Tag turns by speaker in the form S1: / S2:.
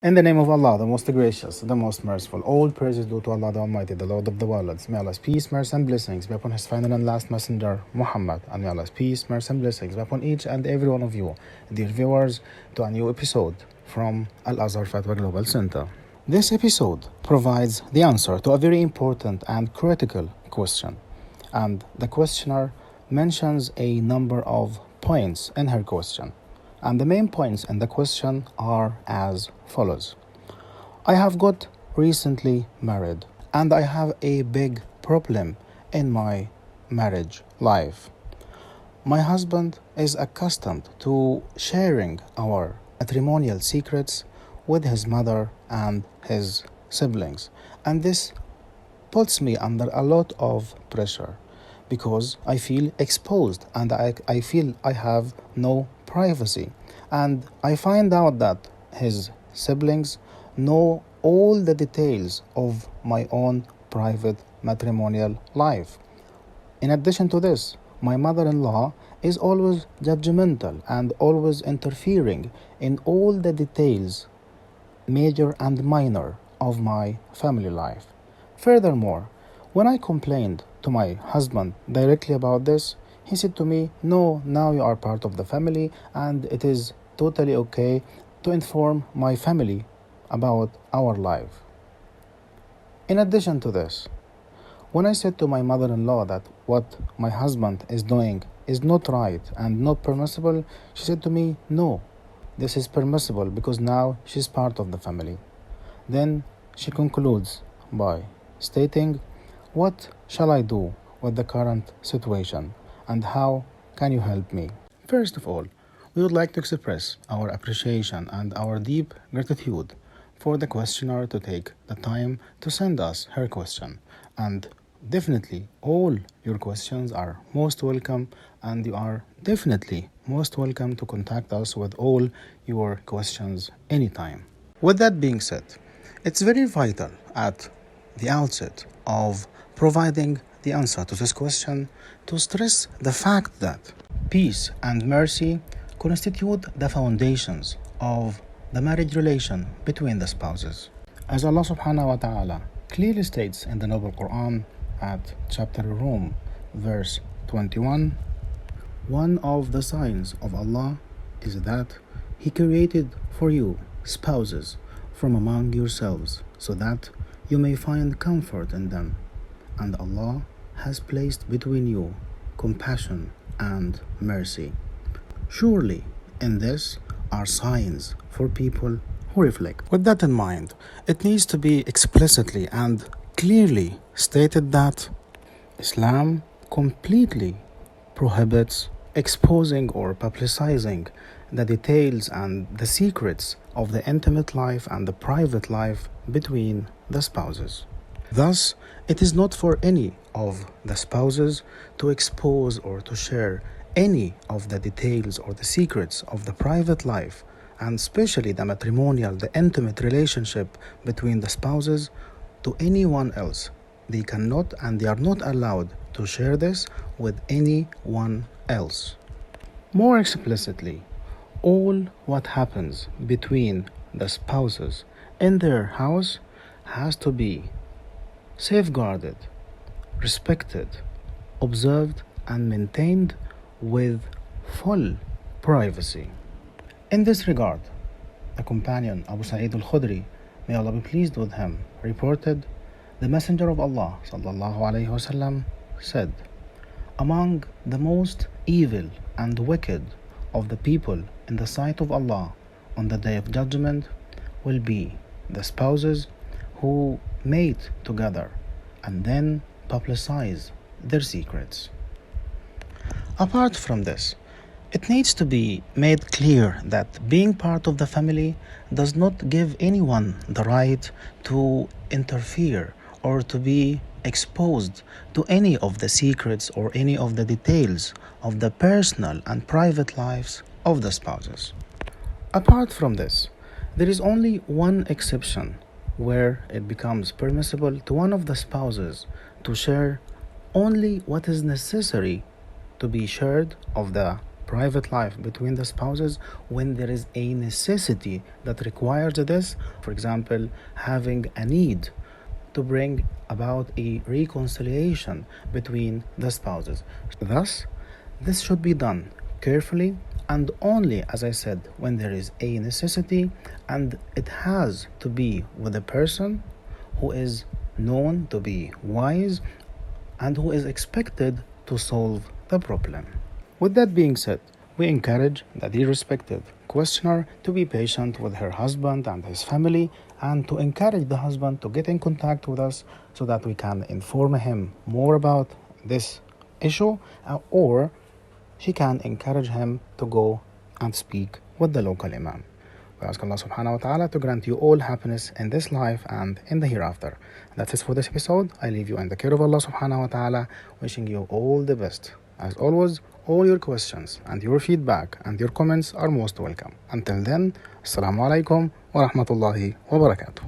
S1: In the name of Allah, the most gracious, the most merciful, all praises due to Allah the Almighty, the Lord of the worlds. May Allah's peace, mercy, and blessings be upon His final and last messenger, Muhammad. And may Allah's peace, mercy, and blessings be upon each and every one of you, dear viewers, to a new episode from Al-Azhar Fatwa Global Center. This episode provides the answer to a very important and critical question. And the questioner mentions a number of points in her question. And the main points in the question are as follows. I have got recently married and I have a big problem in my marriage life. My husband is accustomed to sharing our matrimonial secrets with his mother and his siblings, and this puts me under a lot of pressure because I feel exposed and I feel I have no privacy. And I find out that his siblings know all the details of my own private matrimonial life. In addition to this, my mother-in-law is always judgmental and always interfering in all the details, major and minor, of my family life. Furthermore, when I complained to my husband directly about this, he said to me, no, now you are part of the family and it is totally okay to inform my family about our life. In addition to this, when I said to my mother-in-law that what my husband is doing is not right and not permissible, she said to me, no, this is permissible because now she's part of the family. Then she concludes by stating, what shall I do with the current situation and how can you help me? First of all, we would like to express our appreciation and our deep gratitude for the questioner to take the time to send us her question. And definitely all your questions are most welcome, and you are definitely most welcome to contact us with all your questions anytime. With that being said, it's very vital at the outset of providing the answer to this question to stress the fact that peace and mercy constitute the foundations of the marriage relation between the spouses. As Allah subhanahu wa ta'ala clearly states in the Noble Quran at chapter Rum, verse 21, one of the signs of Allah is that He created for you spouses from among yourselves so that you may find comfort in them, and Allah has placed between you compassion and mercy. Surely in this are signs for people who reflect. With that in mind, it needs to be explicitly and clearly stated that Islam completely prohibits exposing or publicizing the details and the secrets of the intimate life and the private life between the spouses. Thus, it is not for any of the spouses to expose or to share any of the details or the secrets of the private life, and especially the matrimonial, the intimate relationship between the spouses, to anyone else. They cannot and they are not allowed to share this with anyone else. More explicitly, all what happens between the spouses in their house has to be safeguarded, respected, observed, and maintained with full privacy. In this regard, the companion Abu Sa'id al-Khudri, may Allah be pleased with him, reported, the Messenger of Allah sallallahu alaihi wasallam said, among the most evil and wicked of the people in the sight of Allah on the Day of Judgment will be the spouses who mate together and then publicize their secrets. Apart from this, it needs to be made clear that being part of the family does not give anyone the right to interfere or to be exposed to any of the secrets or any of the details of the personal and private lives of the spouses. Apart from this, there is only one exception where it becomes permissible to one of the spouses to share only what is necessary to be shared of the private life between the spouses when there is a necessity that requires this. For example, having a need to bring about a reconciliation between the spouses. Thus, this should be done carefully and only, as I said, when there is a necessity, and it has to be with a person who is known to be wise and who is expected to solve the problem. With that being said, we encourage the dear respected questioner to be patient with her husband and his family, and to encourage the husband to get in contact with us so that we can inform him more about this issue, or she can encourage him to go and speak with the local Imam. We ask Allah subhanahu wa ta'ala to grant you all happiness in this life and in the hereafter. That's it for this episode. I leave you in the care of Allah subhanahu wa ta'ala, wishing you all the best. As always, all your questions and your feedback and your comments are most welcome. Until then, Assalamu alaikum wa rahmatullahi wa barakatuh.